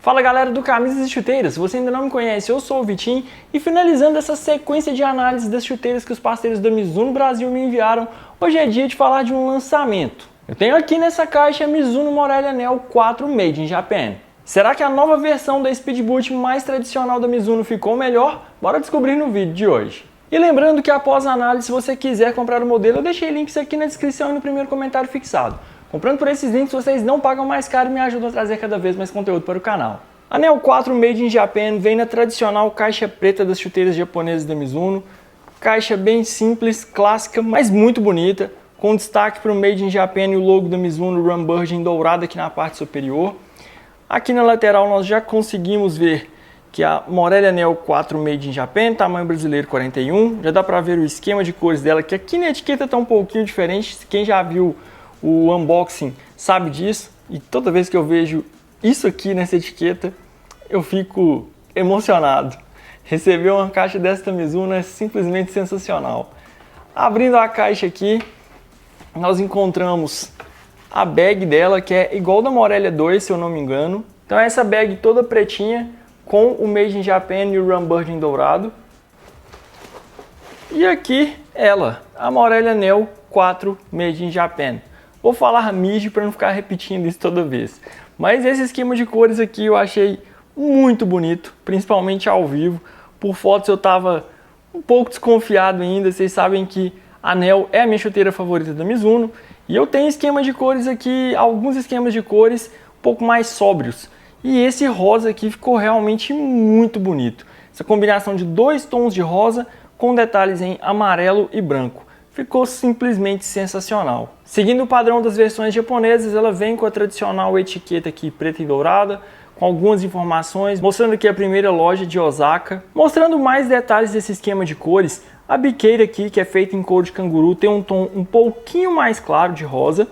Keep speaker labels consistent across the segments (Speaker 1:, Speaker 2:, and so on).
Speaker 1: Fala galera do Camisas e Chuteiras, se você ainda não me conhece, eu sou o Vitinho e finalizando essa sequência de análise das chuteiras que os parceiros da Mizuno Brasil me enviaram, hoje é dia de falar de um lançamento. Eu tenho aqui nessa caixa a Mizuno Morelia Neo 4 Made in Japan. Será que a nova versão da Speedboot mais tradicional da Mizuno ficou melhor? Bora descobrir no vídeo de hoje. E lembrando que após a análise, se você quiser comprar o modelo, eu deixei links aqui na descrição e no primeiro comentário fixado. Comprando por esses links, vocês não pagam mais caro e me ajudam a trazer cada vez mais conteúdo para o canal. A Neo 4 Made in Japan vem na tradicional caixa preta das chuteiras japonesas da Mizuno. Caixa bem simples, clássica, mas muito bonita, com destaque para o Made in Japan e o logo da Mizuno Ramburge em dourado aqui na parte superior. Aqui na lateral nós já conseguimos ver que a Morelia Neo 4 Made in Japan, tamanho brasileiro 41. Já dá para ver o esquema de cores dela, que aqui na etiqueta está um pouquinho diferente. Quem já viu o unboxing sabe disso, e toda vez que eu vejo isso aqui nessa etiqueta, eu fico emocionado. Receber uma caixa dessa da Mizuno é simplesmente sensacional. Abrindo a caixa aqui, nós encontramos a bag dela, que é igual da Morelia 2, se eu não me engano. Então essa bag toda pretinha, com o Made in Japan e o Ramburge em dourado. E aqui ela, a Morelia Neo 4 Made in Japan. Vou falar MIJ para não ficar repetindo isso toda vez. Mas esse esquema de cores aqui eu achei muito bonito, principalmente ao vivo. Por fotos eu estava um pouco desconfiado ainda. Vocês sabem que a Neo é a minha chuteira favorita da Mizuno. E eu tenho esquema de cores aqui, alguns esquemas de cores um pouco mais sóbrios. E esse rosa aqui ficou realmente muito bonito. Essa combinação de dois tons de rosa com detalhes em amarelo e branco. Ficou simplesmente sensacional. Seguindo o padrão das versões japonesas, ela vem com a tradicional etiqueta aqui preta e dourada, com algumas informações, mostrando aqui a primeira loja de Osaka. Mostrando mais detalhes desse esquema de cores, a biqueira aqui, que é feita em couro de canguru, tem um tom um pouquinho mais claro de rosa.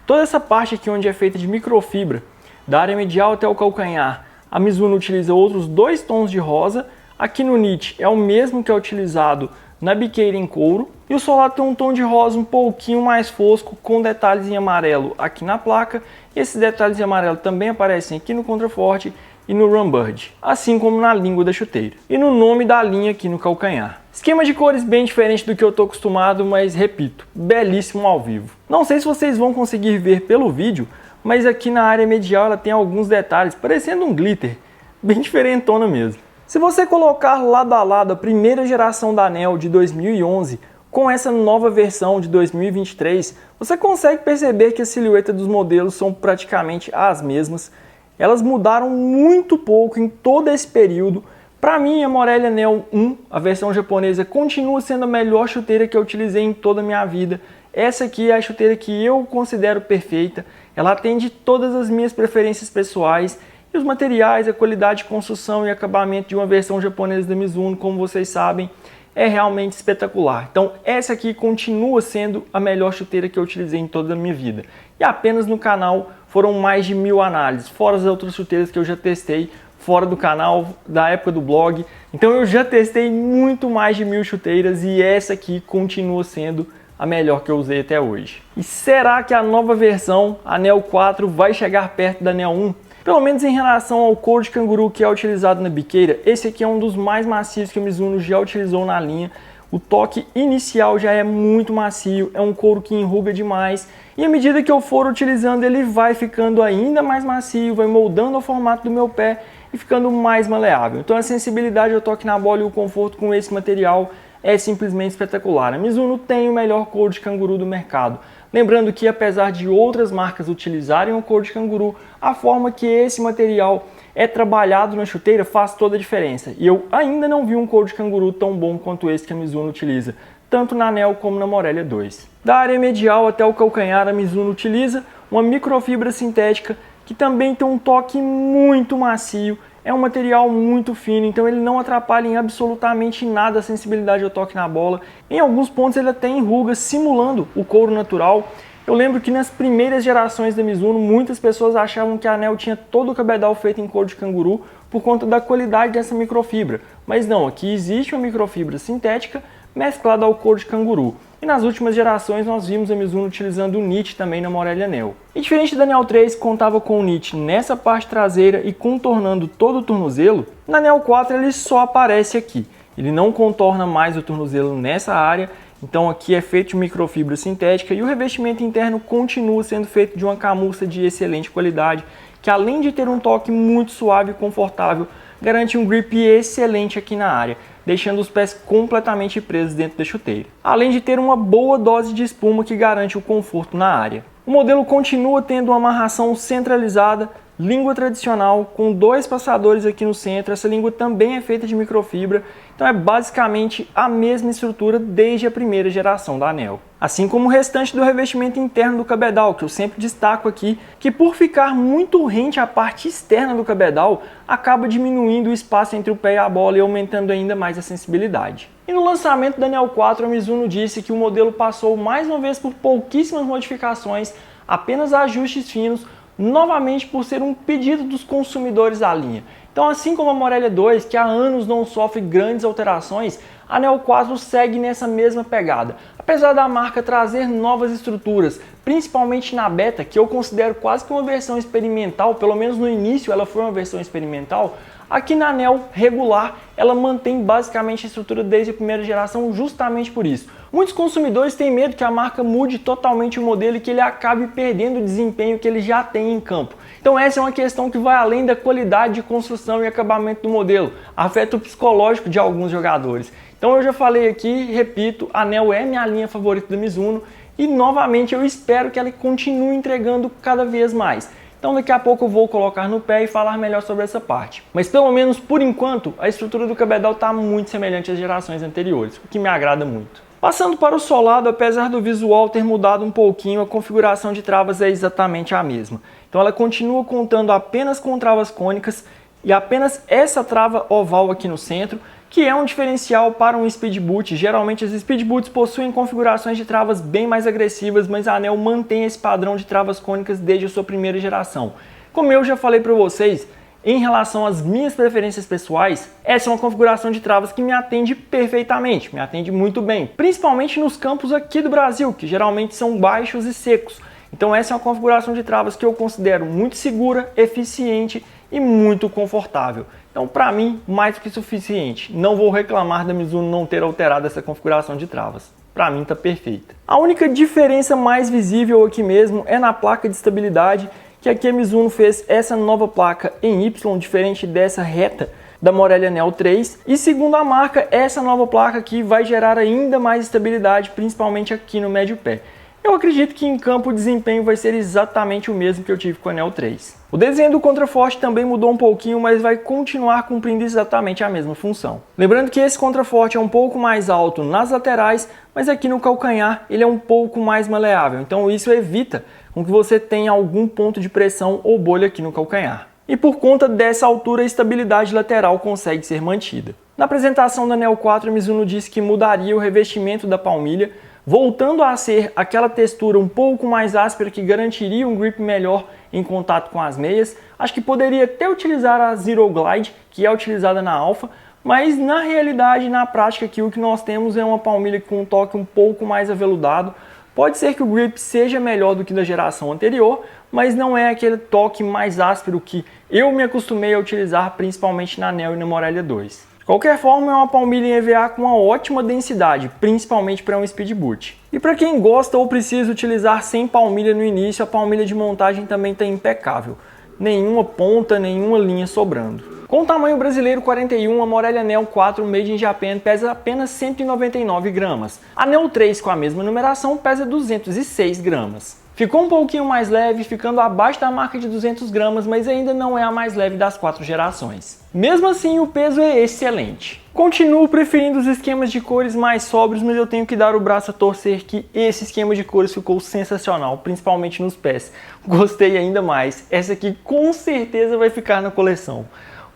Speaker 1: Toda essa parte aqui onde é feita de microfibra, da área medial até o calcanhar, a Mizuno utiliza outros dois tons de rosa. Aqui no knit é o mesmo que é utilizado na biqueira em couro, e o solado tem um tom de rosa um pouquinho mais fosco, com detalhes em amarelo aqui na placa. Esses detalhes em amarelo também aparecem aqui no contraforte e no Ramburge, assim como na língua da chuteira e no nome da linha aqui no calcanhar. Esquema de cores bem diferente do que eu estou acostumado, mas repito, belíssimo ao vivo. Não sei se vocês vão conseguir ver pelo vídeo, mas aqui na área medial ela tem alguns detalhes, parecendo um glitter, bem diferentona mesmo. Se você colocar lado a lado a primeira geração da Neo de 2011 com essa nova versão de 2023, você consegue perceber que a silhueta dos modelos são praticamente as mesmas. Elas mudaram muito pouco em todo esse período. Para mim, a Morelia Neo 1, a versão japonesa, continua sendo a melhor chuteira que eu utilizei em toda a minha vida. Essa aqui é a chuteira que eu considero perfeita. Ela atende todas as minhas preferências pessoais. E os materiais, a qualidade de construção e acabamento de uma versão japonesa da Mizuno, como vocês sabem, é realmente espetacular. Então essa aqui continua sendo a melhor chuteira que eu utilizei em toda a minha vida. E apenas no canal foram mais de 1000 análises, fora as outras chuteiras que eu já testei fora do canal, da época do blog. Então eu já testei muito mais de 1000 chuteiras e essa aqui continua sendo a melhor que eu usei até hoje. E será que a nova versão, a Neo 4, vai chegar perto da Neo 1? Pelo menos em relação ao couro de canguru que é utilizado na biqueira, esse aqui é um dos mais macios que a Mizuno já utilizou na linha. O toque inicial já é muito macio, é um couro que enruga demais. E à medida que eu for utilizando, ele vai ficando ainda mais macio, vai moldando o formato do meu pé e ficando mais maleável. Então a sensibilidade ao toque na bola e o conforto com esse material é simplesmente espetacular. A Mizuno tem o melhor couro de canguru do mercado. Lembrando que apesar de outras marcas utilizarem o couro de canguru, a forma que esse material é trabalhado na chuteira faz toda a diferença. E eu ainda não vi um couro de canguru tão bom quanto esse que a Mizuno utiliza, tanto na Neo como na Morelia 2. Da área medial até o calcanhar, a Mizuno utiliza uma microfibra sintética que também tem um toque muito macio. É um material muito fino, então ele não atrapalha em absolutamente nada a sensibilidade ao toque na bola. Em alguns pontos ele até enruga, simulando o couro natural. Eu lembro que nas primeiras gerações da Mizuno, muitas pessoas achavam que a Neo tinha todo o cabedal feito em couro de canguru por conta da qualidade dessa microfibra. Mas não, aqui existe uma microfibra sintética mesclada ao couro de canguru. E nas últimas gerações nós vimos a Mizuno utilizando o nit também na Morelli Anel. E diferente da Anel 3, que contava com o nit nessa parte traseira e contornando todo o tornozelo, na Anel 4 ele só aparece aqui. Ele não contorna mais o tornozelo nessa área, então aqui é feito de microfibra sintética e o revestimento interno continua sendo feito de uma camurça de excelente qualidade, que além de ter um toque muito suave e confortável, garante um grip excelente aqui na área, deixando os pés completamente presos dentro da chuteira. Além de ter uma boa dose de espuma que garante o conforto na área. O modelo continua tendo uma amarração centralizada, língua tradicional, com 2 passadores aqui no centro. Essa língua também é feita de microfibra, então é basicamente a mesma estrutura desde a primeira geração da Anel. Assim como o restante do revestimento interno do cabedal, que eu sempre destaco aqui, que por ficar muito rente à parte externa do cabedal, acaba diminuindo o espaço entre o pé e a bola e aumentando ainda mais a sensibilidade. E no lançamento da Anel 4, a Mizuno disse que o modelo passou mais uma vez por pouquíssimas modificações, apenas ajustes finos, novamente por ser um pedido dos consumidores da linha. Então, assim como a Morelli 2, que há anos não sofre grandes alterações, a Anel 4 segue nessa mesma pegada. Apesar da marca trazer novas estruturas, principalmente na beta, que eu considero quase que uma versão experimental, pelo menos no início ela foi uma versão experimental, aqui na Anel regular ela mantém basicamente a estrutura desde a primeira geração justamente por isso. Muitos consumidores têm medo que a marca mude totalmente o modelo e que ele acabe perdendo o desempenho que ele já tem em campo. Então essa é uma questão que vai além da qualidade de construção e acabamento do modelo, afeta o psicológico de alguns jogadores. Então eu já falei aqui, repito, a Anel é minha linha favorita da Mizuno e novamente eu espero que ela continue entregando cada vez mais. Então daqui a pouco eu vou colocar no pé e falar melhor sobre essa parte. Mas pelo menos por enquanto, a estrutura do cabedal está muito semelhante às gerações anteriores, o que me agrada muito. Passando para o solado, apesar do visual ter mudado um pouquinho, a configuração de travas é exatamente a mesma. Então ela continua contando apenas com travas cônicas e apenas essa trava oval aqui no centro, que é um diferencial para um speed boot. Geralmente as speed boots possuem configurações de travas bem mais agressivas, mas a Anel mantém esse padrão de travas cônicas desde a sua primeira geração. Como eu já falei para vocês, em relação às minhas preferências pessoais, essa é uma configuração de travas que me atende perfeitamente, me atende muito bem, principalmente nos campos aqui do Brasil, que geralmente são baixos e secos. Então essa é uma configuração de travas que eu considero muito segura, eficiente e muito confortável. Então, para mim, mais do que suficiente. Não vou reclamar da Mizuno não ter alterado essa configuração de travas. Para mim, está perfeita. A única diferença mais visível aqui mesmo é na placa de estabilidade, que aqui a Mizuno fez essa nova placa em Y, diferente dessa reta da Morelli Anel 3. E segundo a marca, essa nova placa aqui vai gerar ainda mais estabilidade, principalmente aqui no médio pé. Eu acredito que em campo o desempenho vai ser exatamente o mesmo que eu tive com a Anel 3. O desenho do contraforte também mudou um pouquinho, mas vai continuar cumprindo exatamente a mesma função. Lembrando que esse contraforte é um pouco mais alto nas laterais, mas aqui no calcanhar ele é um pouco mais maleável, então isso evita com que você tenha algum ponto de pressão ou bolha aqui no calcanhar. E por conta dessa altura, a estabilidade lateral consegue ser mantida. Na apresentação da Anel 4, a Mizuno disse que mudaria o revestimento da palmilha, voltando a ser aquela textura um pouco mais áspera que garantiria um grip melhor em contato com as meias. Acho que poderia até utilizar a Zero Glide, que é utilizada na Alpha, mas na realidade, na prática aqui, o que nós temos é uma palmilha com um toque um pouco mais aveludado. Pode ser que o grip seja melhor do que da geração anterior, mas não é aquele toque mais áspero que eu me acostumei a utilizar principalmente na Anel e na Morelli 2. De qualquer forma, é uma palmilha em EVA com uma ótima densidade, principalmente para um speed boot. E para quem gosta ou precisa utilizar sem palmilha no início, a palmilha de montagem também está impecável. Nenhuma ponta, nenhuma linha sobrando. Com o tamanho brasileiro 41, a Morelli Anel 4 Made in Japan pesa apenas 199 gramas. A Anel 3 com a mesma numeração pesa 206 gramas. Ficou um pouquinho mais leve, ficando abaixo da marca de 200 gramas, mas ainda não é a mais leve das 4 gerações. Mesmo assim, o peso é excelente. Continuo preferindo os esquemas de cores mais sóbrios, mas eu tenho que dar o braço a torcer que esse esquema de cores ficou sensacional, principalmente nos pés. Gostei ainda mais. Essa aqui com certeza vai ficar na coleção.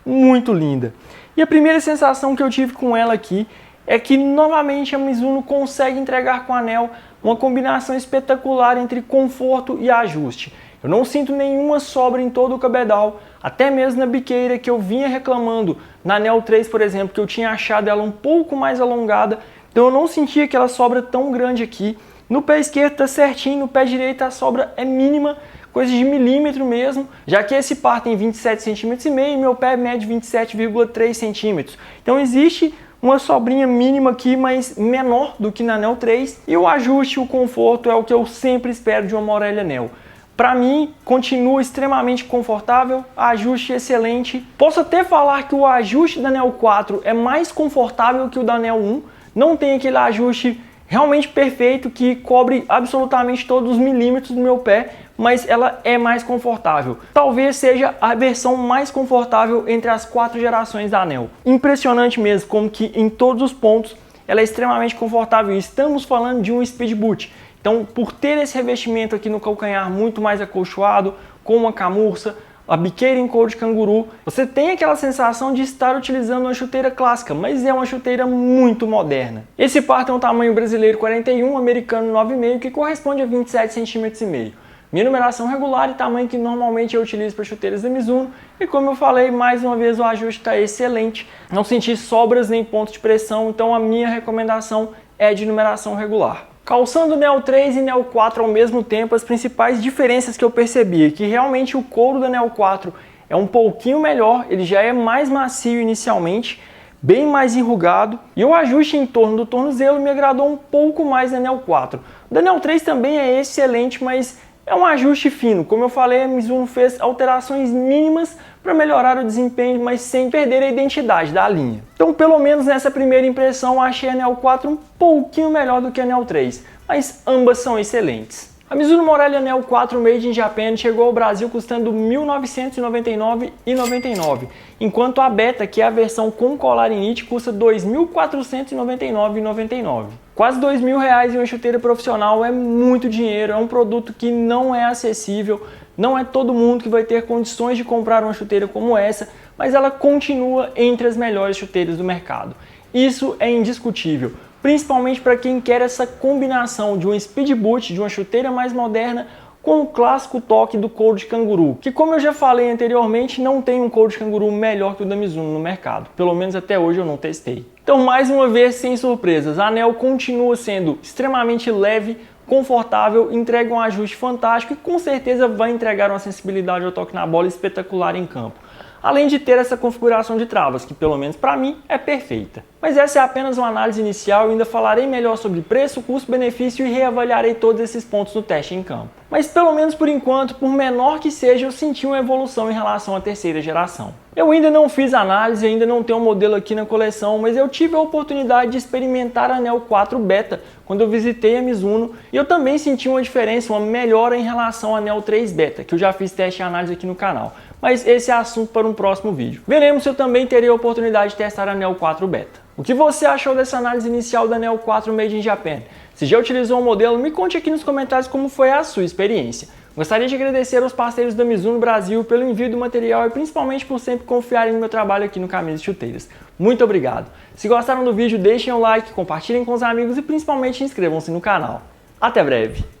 Speaker 1: Muito linda. E a primeira sensação que eu tive com ela aqui é que novamente a Mizuno consegue entregar com a Anel uma combinação espetacular entre conforto e ajuste. Eu não sinto nenhuma sobra em todo o cabedal, até mesmo na biqueira que eu vinha reclamando na Anel 3, por exemplo, que eu tinha achado ela um pouco mais alongada. Então eu não senti aquela sobra tão grande aqui. No pé esquerdo tá certinho, no pé direito a sobra é mínima, coisa de milímetro mesmo, já que esse par tem 27,5 cm e meu pé mede 27,3 centímetros. Então existe uma sobrinha mínima aqui, mas menor do que na Neo 3. E o ajuste, o conforto é o que eu sempre espero de uma Morelli Neo. Para mim, continua extremamente confortável, ajuste excelente. Posso até falar que o ajuste da Neo 4 é mais confortável que o da Neo 1. Não tem aquele ajuste realmente perfeito que cobre absolutamente todos os milímetros do meu pé, mas ela é mais confortável. Talvez seja a versão mais confortável entre as 4 gerações da Neo. Impressionante mesmo, como que em todos os pontos ela é extremamente confortável. Estamos falando de um Speed Boot. Então, por ter esse revestimento aqui no calcanhar muito mais acolchoado, com uma camurça, a biqueira em couro de canguru, você tem aquela sensação de estar utilizando uma chuteira clássica, mas é uma chuteira muito moderna. Esse par tem um tamanho brasileiro 41, americano 9,5, que corresponde a 27,5 cm. Minha numeração regular e tamanho que normalmente eu utilizo para chuteiras da Mizuno. E como eu falei, mais uma vez o ajuste está excelente. Não senti sobras nem pontos de pressão, então a minha recomendação é de numeração regular. Calçando Neo 3 e Neo 4 ao mesmo tempo, as principais diferenças que eu percebi é que realmente o couro da Neo 4 é um pouquinho melhor, ele já é mais macio inicialmente, bem mais enrugado, e o ajuste em torno do tornozelo me agradou um pouco mais na Neo 4. O da Neo 3 também é excelente, mas é um ajuste fino. Como eu falei, a Mizuno fez alterações mínimas para melhorar o desempenho, mas sem perder a identidade da linha. Então, pelo menos nessa primeira impressão, achei a Neo 4 um pouquinho melhor do que a Neo 3, mas ambas são excelentes. A Mizuno Morelli Neo 4 Made in Japan chegou ao Brasil custando R$ 1.999,99, enquanto a Beta, que é a versão com colar em knit, custa R$ 2.499,99. Quase R$ 2.000 em uma chuteira profissional é muito dinheiro, é um produto que não é acessível, não é todo mundo que vai ter condições de comprar uma chuteira como essa, mas ela continua entre as melhores chuteiras do mercado. Isso é indiscutível, principalmente para quem quer essa combinação de um Speed Boot, de uma chuteira mais moderna, com o clássico toque do couro de canguru, que, como eu já falei anteriormente, não tem um couro de canguru melhor que o da Mizuno no mercado. Pelo menos até hoje eu não testei. Então, mais uma vez, sem surpresas, a Neo continua sendo extremamente leve, confortável, entrega um ajuste fantástico e com certeza vai entregar uma sensibilidade ao toque na bola espetacular em campo. Além de ter essa configuração de travas, que pelo menos para mim é perfeita. Mas essa é apenas uma análise inicial, eu ainda falarei melhor sobre preço, custo-benefício e reavaliarei todos esses pontos no teste em campo. Mas pelo menos por enquanto, por menor que seja, eu senti uma evolução em relação à terceira geração. Eu ainda não fiz análise, ainda não tenho um modelo aqui na coleção, mas eu tive a oportunidade de experimentar a Neo 4 Beta quando eu visitei a Mizuno e eu também senti uma diferença, uma melhora em relação à Neo 3 Beta, que eu já fiz teste e análise aqui no canal. Mas esse é assunto para um próximo vídeo. Veremos se eu também terei a oportunidade de testar a Neo 4 Beta. O que você achou dessa análise inicial da Neo 4 Made in Japan? Se já utilizou o modelo, me conte aqui nos comentários como foi a sua experiência. Gostaria de agradecer aos parceiros da Mizuno Brasil pelo envio do material e principalmente por sempre confiarem no meu trabalho aqui no Caminhos de Chuteiras. Muito obrigado! Se gostaram do vídeo, deixem o like, compartilhem com os amigos e principalmente inscrevam-se no canal. Até breve!